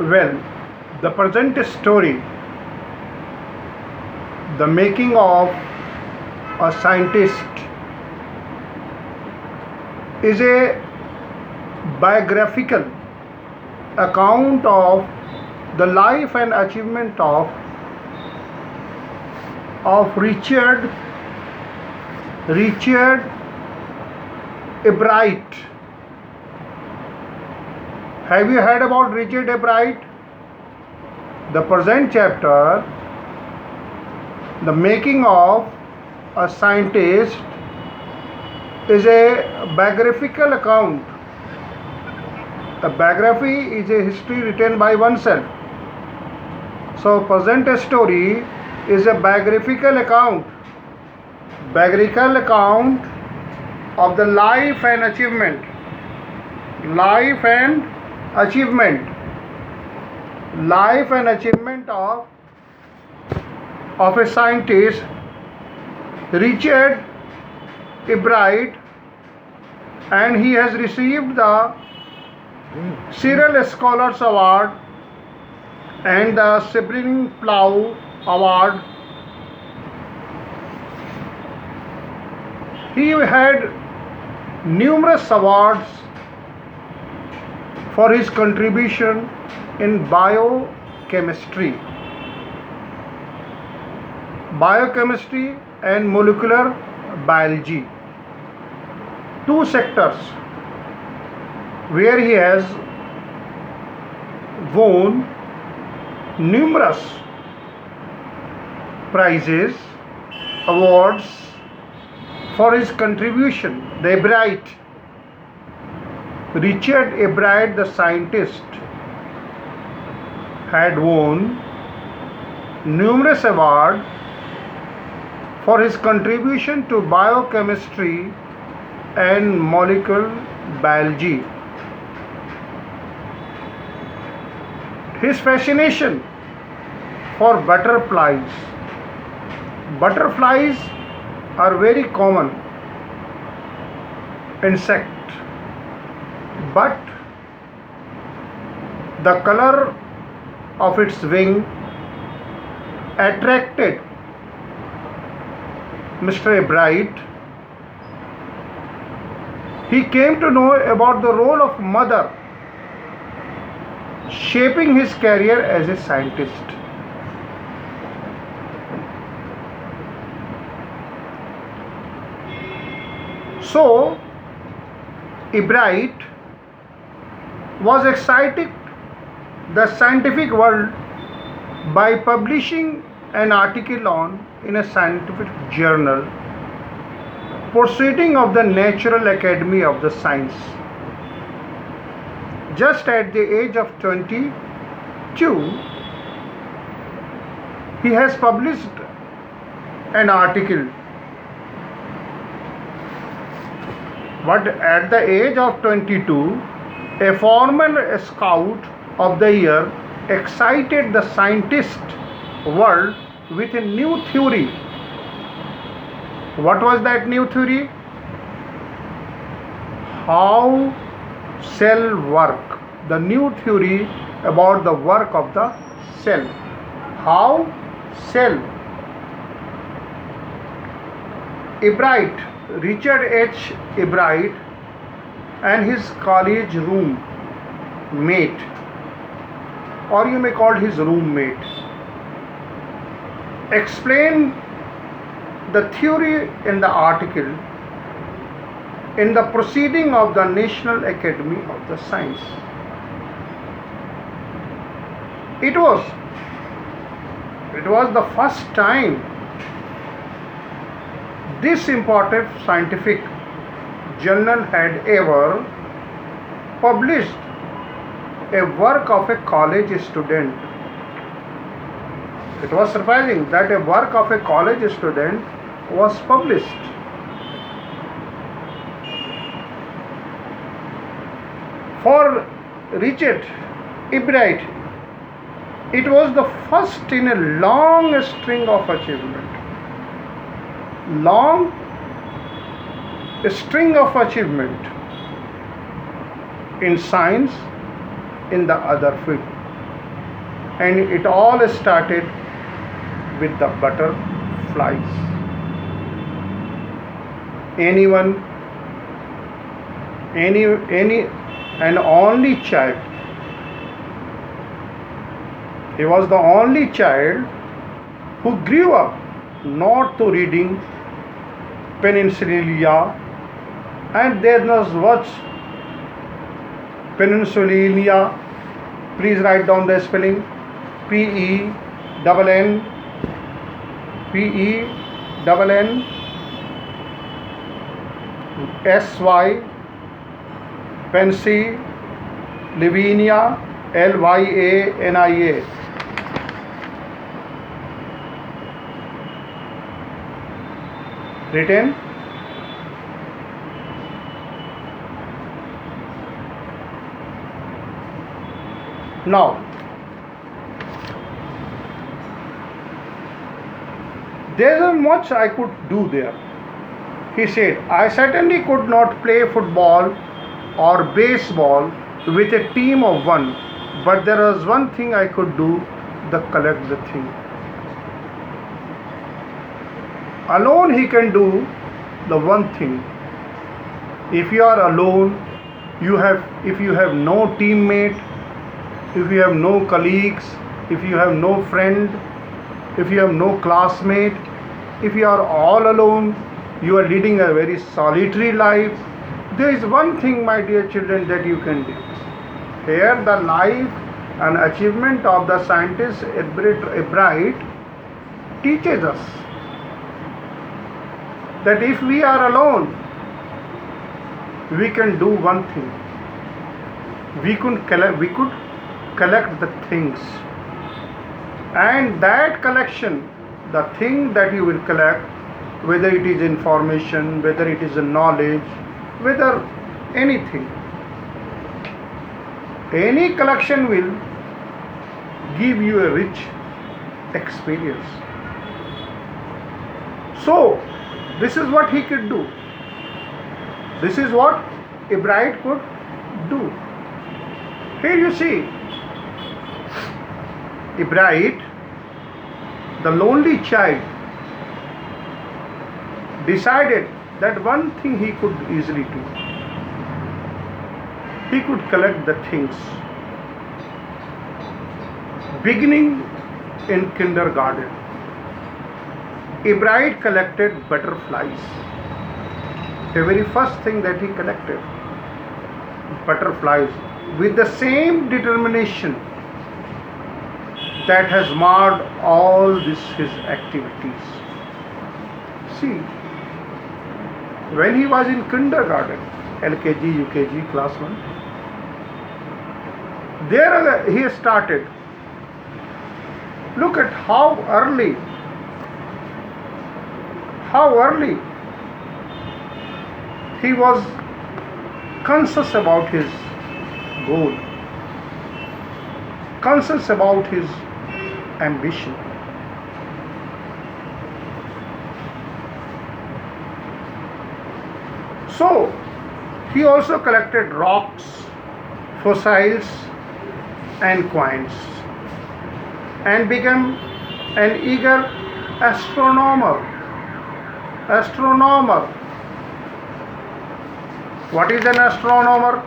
Well, the present story, the making of a scientist, is a biographical account of the life and achievement of Richard Ebright. Have you heard about Richard Ebright? The present chapter, the making of a scientist, is a biographical account. A biography is a history written by oneself. So present story is a biographical account of the life and achievement of a scientist, Richard Ebright, and he has received the Cyril Scholars Award and the Sibling Plough Award. He had numerous awards for his contribution in biochemistry and molecular biology, two sectors where he has won numerous prizes, awards for his contribution. The Richard Ebright, the scientist, had won numerous awards for his contribution to biochemistry and molecular biology. His fascination for butterflies. Butterflies are very common insect, but the color of its wing attracted Mr. Ebright. He came to know about the role of mother shaping his career as a scientist. So, Ebright was exciting the scientific world by publishing an article in a scientific journal, Proceeding of the Natural Academy of the Science. Just at the age of 22, he has published an article. But at the age of 22, a former Scout of the Year excited the scientist world with a new theory. What was that new theory? How cell work. The new theory about the work of the cell. How cell. Ebright, Richard H. Ebright, and his college room mate, or you may call his roommate, explain the theory in the article in the Proceeding of the National Academy of the Science. It was the first time this important scientific journal had ever published a work of a college student. It was surprising that a work of a college student was published. For Richard Ebright, it was the first in a long string of achievement. Long string of achievement in science, in the other field. And it all started with the butterflies. Anyone, any an only child. He was the only child who grew up not to reading Peninsulia, and there was Peninsulia. Please write down the spelling: Penn Sy, Pennsylvania, Lyania. Written. Now, there isn't much I could do there. He said, I certainly could not play football or baseball with a team of one, but there was one thing I could do, collect the thing. Alone he can do the one thing. If you are alone, if you have no teammate, if you have no colleagues, if you have no friend, if you have no classmate, if you are all alone, you are leading a very solitary life, there is one thing, my dear children, that you can do. Here the life and achievement of the scientist Ebright teaches us that if we are alone, we can do one thing. We could collect the things, and that collection, the thing that you will collect, whether it is information, whether it is a knowledge, whether anything, any collection will give you a rich experience. So this is what he could do. This is what Ebright could do. Here you see Ebright, the lonely child, decided that one thing he could easily do. He could collect the things. Beginning in kindergarten, Ebright collected butterflies. The very first thing that he collected, butterflies, with the same determination that has marred all his activities. See, when he was in kindergarten, LKG, UKG, class 1, there he started. Look at how early he was conscious about his goal, conscious about his ambition. So he also collected rocks, fossils and coins, and became an eager astronomer. What is an astronomer?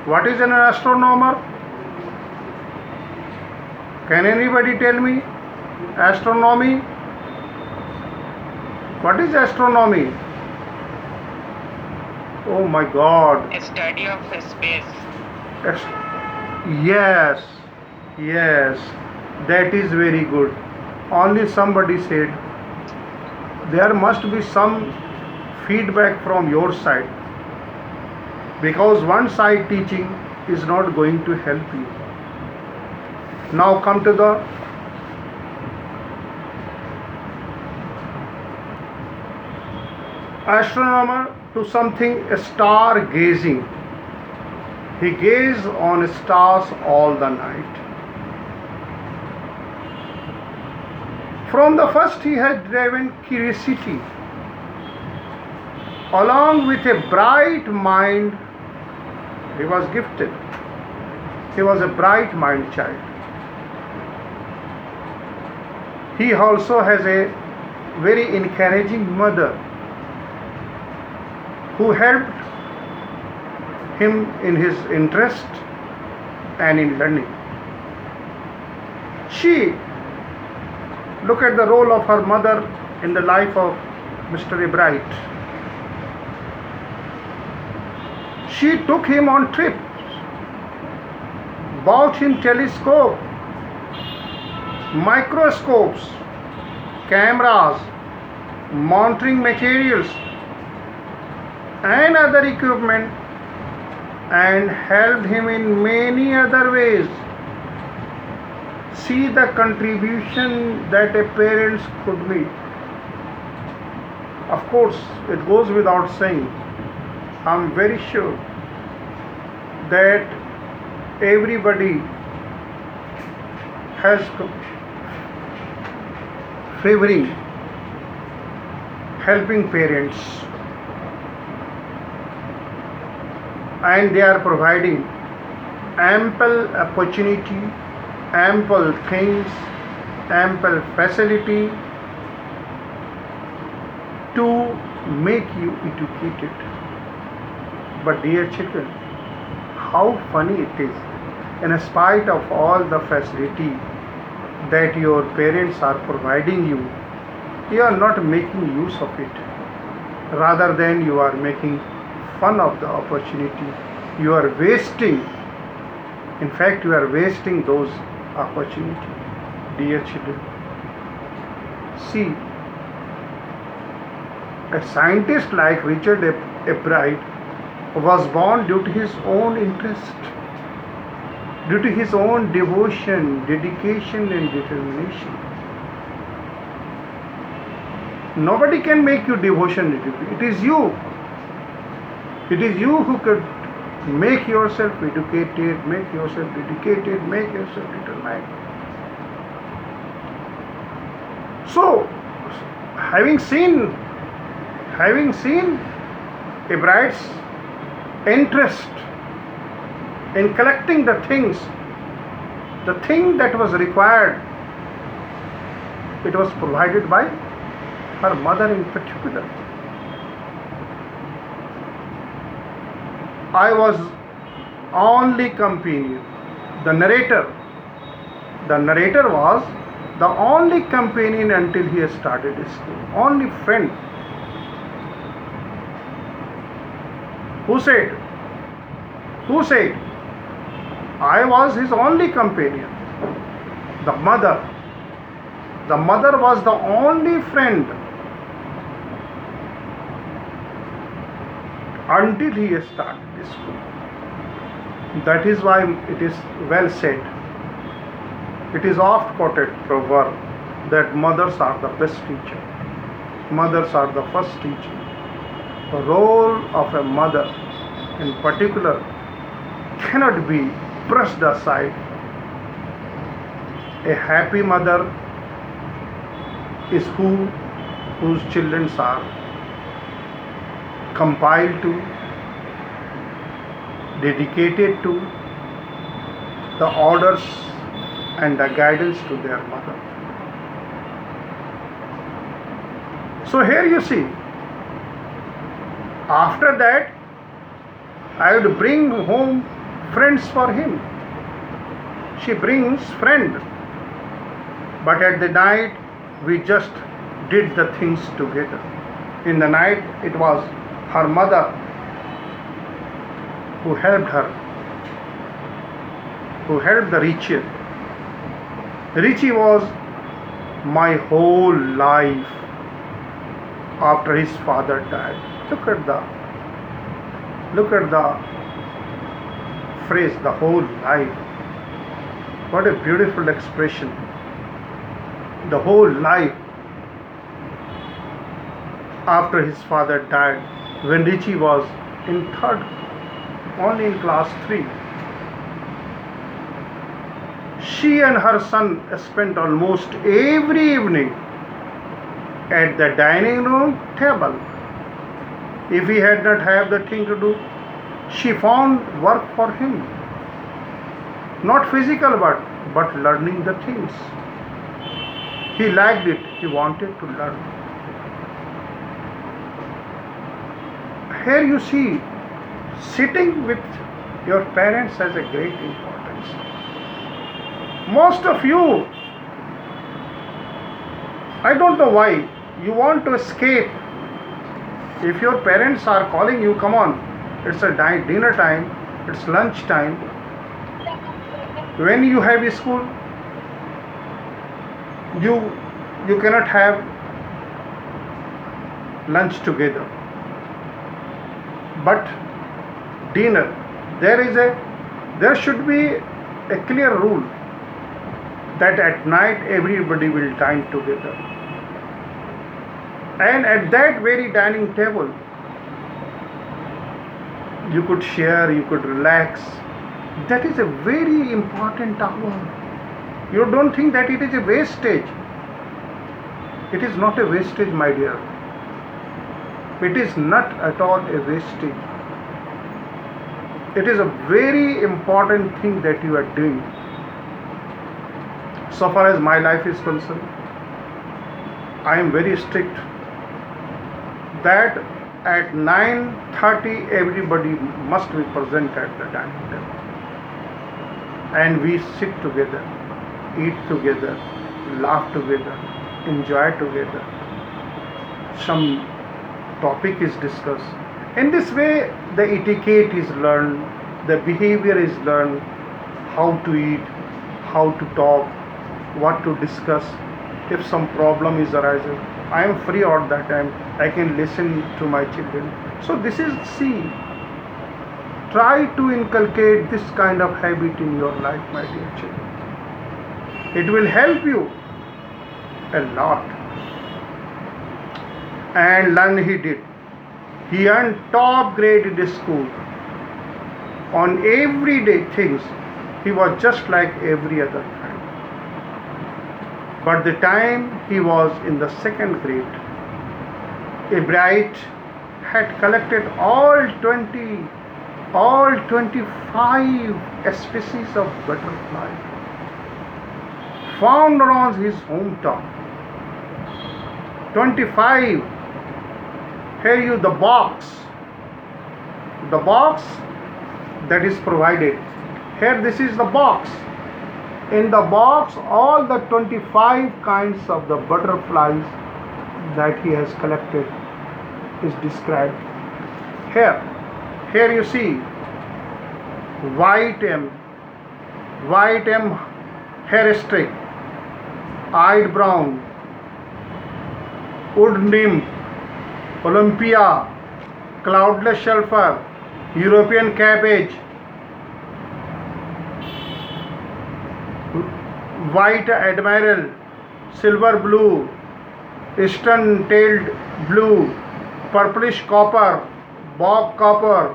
What is an astronomer? Can anybody tell me? Astronomy? What is astronomy? Oh my God. A study of space. Yes, that is very good. Only somebody said there must be some feedback from your side, because one side teaching is not going to help you. Now come to the astronomer, to something star gazing. He gazed on stars all the night. From the first he had driven curiosity. Along with a bright mind, he was gifted. He was a bright mind child. He also has a very encouraging mother who helped him in his interest and in learning. Look at the role of her mother in the life of Mr. Ebright. She took him on trips, bought him telescope, microscopes, cameras, monitoring materials, and other equipment, and helped him in many other ways. See the contribution that a parent could make. Of course, it goes without saying, I'm very sure that everybody has favoring helping parents, and they are providing ample opportunity, ample things, ample facility to make you educated. But dear children, how funny it is, in spite of all the facility that your parents are providing you, you are not making use of it. Rather than you are making fun of the opportunity, you are wasting. In fact, you are wasting those opportunities. Dear children, see, a scientist like Richard Ebright was born due to his own interest, due to his own devotion, dedication, and determination. Nobody can make you devotion. It is you. It is you who could make yourself educated, make yourself dedicated, make yourself determined. So, having seen Ebright's interest in collecting the thing that was required, it was provided by her mother in particular. I was only companion. The narrator was the only companion until he started school, only friend. Who said? I was his only companion. The mother was the only friend until he started school. That is why it is well said, it is oft quoted proverb that mothers are the best teacher. Mothers are the first teacher. The role of a mother in particular cannot be brushed aside. A happy mother is whose children are compiled to, dedicated to the orders and the guidance to their mother. So here you see, after that, I would bring home friends for him. She brings friend, but at the night we just did the things together. In the night it was her mother who helped her, who helped the Richie. Richie was my whole life after his father died. Look at the phrase, the whole life. What a beautiful expression. The whole life after his father died, when Richie was only in class 3. She and her son spent almost every evening at the dining room table. If he had not have the thing to do, she found work for him. not physical but learning the things. He liked it, he wanted to learn. Here you see, sitting with your parents has a great importance. Most of you, I don't know why, you want to escape. If your parents are calling you, come on, it's a dinner time, it's lunch time. When you have school, you cannot have lunch together. But dinner, there should be a clear rule that at night everybody will dine together. And at that very dining table, you could share, you could relax. That is a very important hour. You don't think that it is a wastage. It is not a wastage, my dear. It is not at all a wastage. It is a very important thing that you are doing. So far as my life is concerned, I am very strict that at 9:30 everybody must be present at the dining table. And we sit together, eat together, laugh together, enjoy together. Some topic is discussed. In this way, the etiquette is learned, the behavior is learned, how to eat, how to talk, what to discuss. If some problem is arising, I am free all that time. I can listen to my children. So this is, see, try to inculcate this kind of habit in your life, my dear children. It will help you a lot. And learn he did. He earned top grade in the school. On everyday things, he was just like every other child. But the time he was in the second grade, a bright had collected all 25 species of butterfly found around his hometown. 25. Here you the box that is provided. Here this is the box. In the box, all the 25 kinds of the butterflies that he has collected is described. Here you see white M hair streak, eyed brown, wood nymph, Olympia, cloudless sulfur, European cabbage, white admiral, silver blue, eastern-tailed blue, purplish copper, bog copper,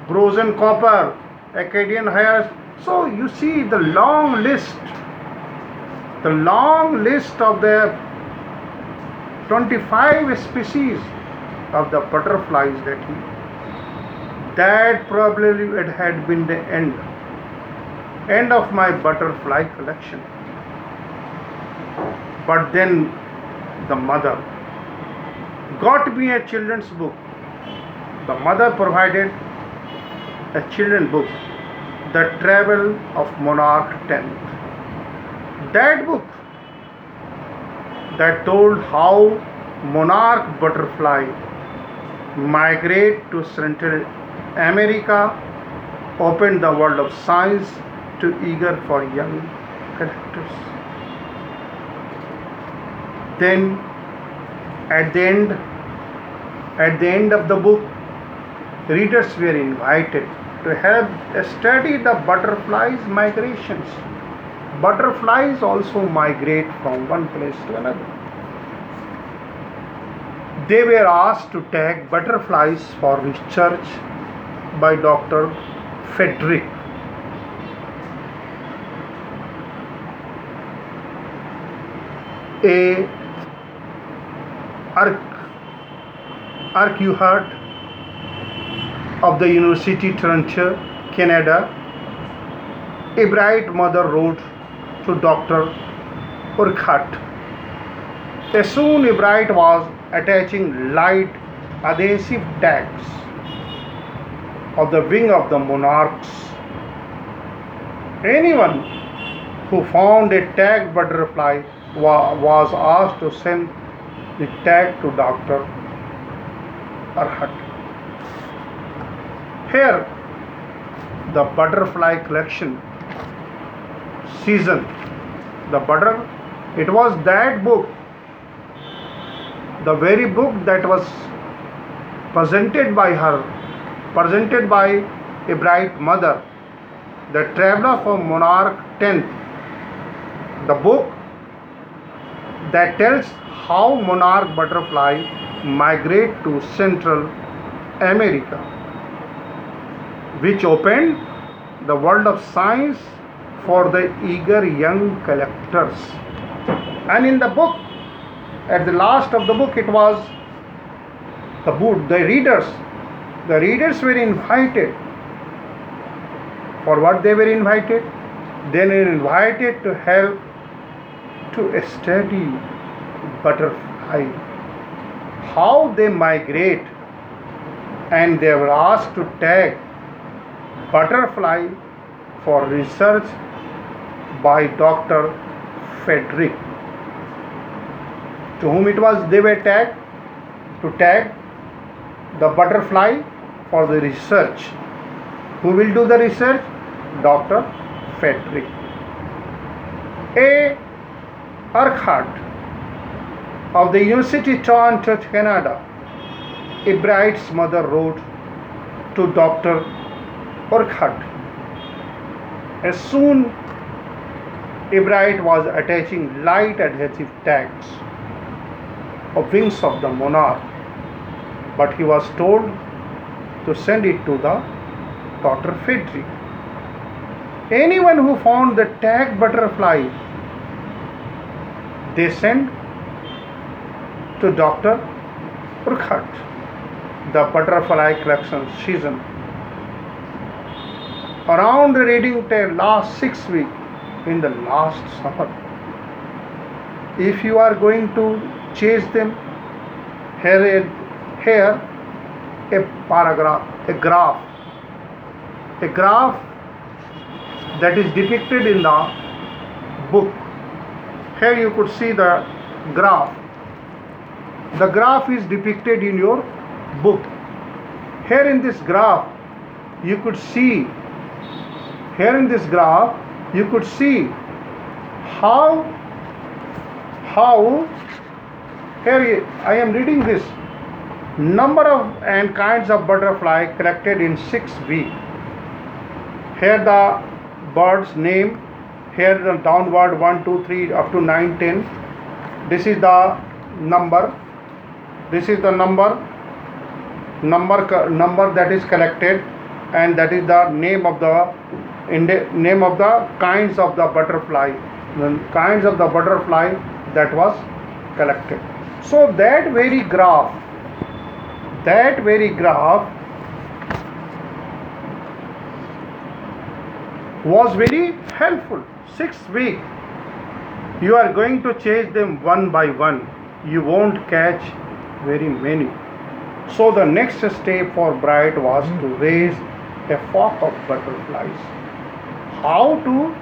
Bronzan copper, Acadian hairs. So you see the long list of the 25 species of the butterflies that probably it had been the end of my butterfly collection. But then the mother got me a children's book. The mother provided a children's book, The Travel of Monarch 10th. That book that told how monarch butterfly migrate to Central America, opened the world of science to eager for young collectors. Then at the end of the book, readers were invited to help study the butterflies' migrations. Butterflies also migrate from one place to another. They were asked to tag butterflies for research by Dr. Frederick. A archaeologist of the University of Toronto, Canada, A bright mother wrote to Dr. Urquhart. Soon Ebright was attaching light adhesive tags of the wing of the monarchs. Anyone who found a tagged butterfly was asked to send the tag to Dr. Urquhart. Here, the butterfly collection season. It was that book, the very book that was presented by a bright mother, the Traveller from Monarch 10th, the book that tells how monarch butterfly migrate to Central America, which opened the world of science for the eager young collectors. And in the book, at the last of the book, it was the readers were invited. For what they were invited? They were invited to help to study butterfly, how they migrate, and they were asked to tag butterfly for research by Dr. Frederick. To whom they were tagged? To tag the butterfly for the research. Who will do the research? Dr. Frederick. A. Urquhart of the University of Toronto, Canada, Ebright's mother wrote to Dr. Urquhart. As soon Ebright was attaching light adhesive tags of wings of the monarch, but he was told to send it to the Dr. Frederick. Anyone who found the tagged butterfly, they sent to Dr. Urquhart. The butterfly collection season. Around the reading time last 6 weeks in the last summer. If you are going to chase them, here a paragraph, a graph that is depicted in the book. Here you could see the graph. The graph is depicted in your book. Here in this graph, you could see how here I am reading this number of and kinds of butterfly collected in 6 weeks. Here the bird's name, here the downward 1, 2, 3 up to 9, 10. This is the number. This is the number that is collected, and that is the name of the kinds of the butterfly, that was collected. So that very graph was very helpful. 6 weeks you are going to chase them one by one. You won't catch very many. So the next step for Bright was to raise a flock of butterflies. How to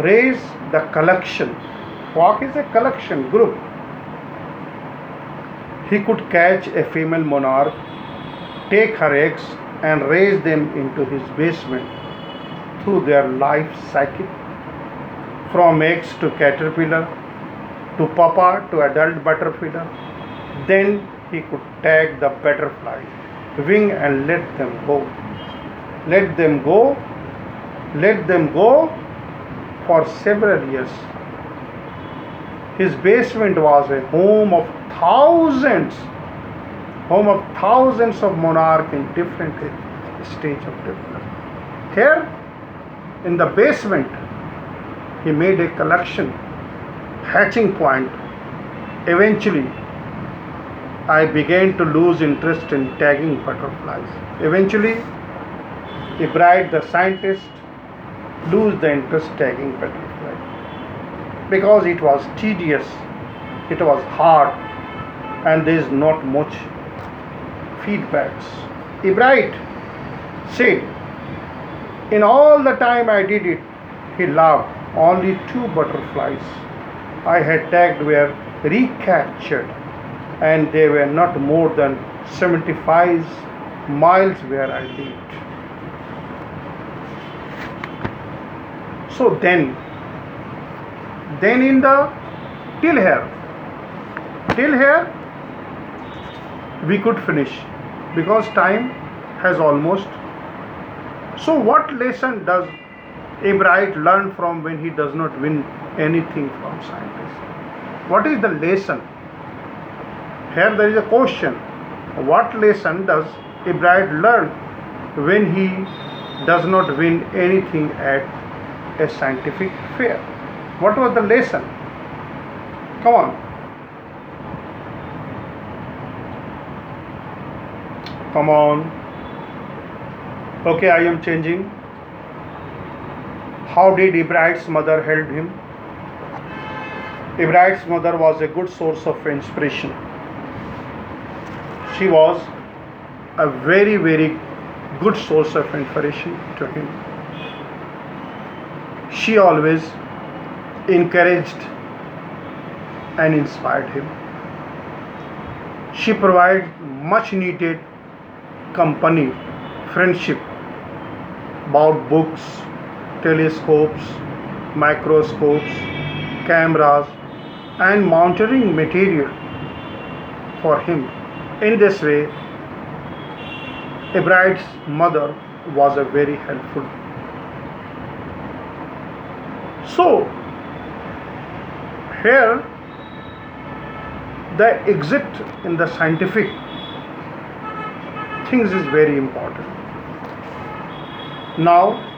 raise the collection? Flock is a collection group. He could catch a female monarch, take her eggs and raise them into his basement through their life cycle, from eggs to caterpillar, to pupa to adult butterfly. Then he could tag the butterfly wing and let them go for several years. His basement was a home of thousands of monarchs in different stages of development. Here in the basement, he made a collection, hatching point. Eventually, I began to lose interest in tagging butterflies. Eventually, Ebright the scientist lose the interest taking butterfly because it was tedious, it was hard, and there is not much feedbacks. Ebright said, in all the time I did it, he laughed, only 2 butterflies I had tagged were recaptured, and they were not more than 75 miles where I lived. So then in the till here we could finish because time has almost. So what lesson does Ebright learn from when he does not win anything from scientists? What is the lesson? Here there is a question. What lesson does Ebright learn when he does not win anything at a scientific fair? What was the lesson? Come on. Come on. Okay, I am changing. How did Ebright's mother help him? Ebright's mother was a good source of inspiration. She was a very, very good source of inspiration to him. She always encouraged and inspired him. She provided much needed company, friendship about books, telescopes, microscopes, cameras, and monitoring material for him. In this way, Ebright's mother was a very helpful. So, here the exit in the scientific things is very important. Now,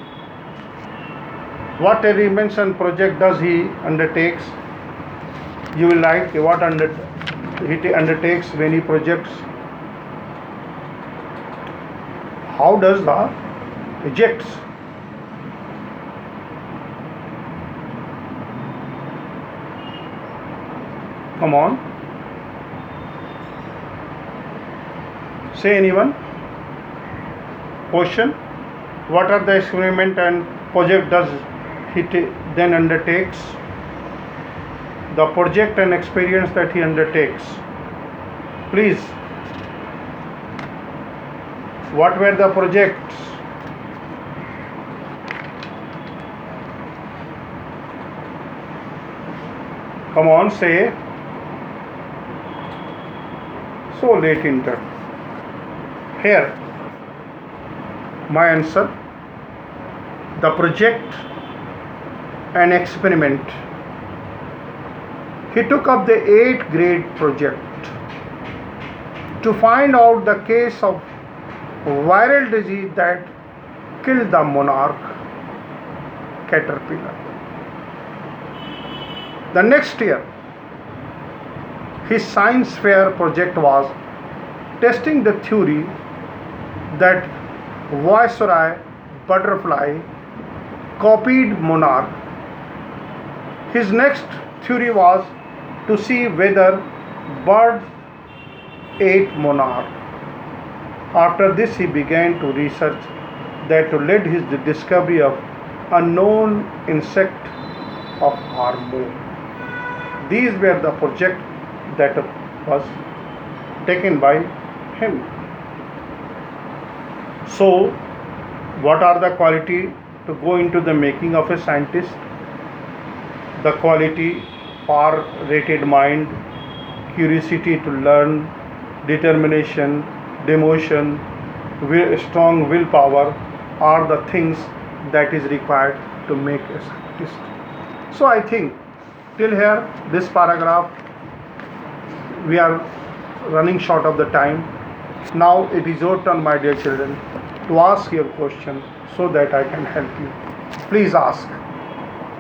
what a mentioned project does he undertakes? You will like what he undertakes when he projects. How does the ejects? Come on. Say anyone. Question. What are the experiment and project does he then undertakes? The project and experience that he undertakes. Please. What were the projects? Come on, say. So late enter. Here, my answer. The project and experiment. He took up the 8th grade project to find out the case of viral disease that killed the monarch caterpillar. The next year, his science fair project was testing the theory that viceroy butterfly copied monarch. His next theory was to see whether birds ate monarch. After this, he began to research that led his discovery of unknown insect of hormone. These were the project that was taken by him. So, what are the quality to go into the making of a scientist? The quality, far rated mind, curiosity to learn, determination, devotion, strong willpower are the things that is required to make a scientist. So I think till here this paragraph we are running short of the time. Now it is your turn, my dear children, to ask your question so that I can help you. Please ask.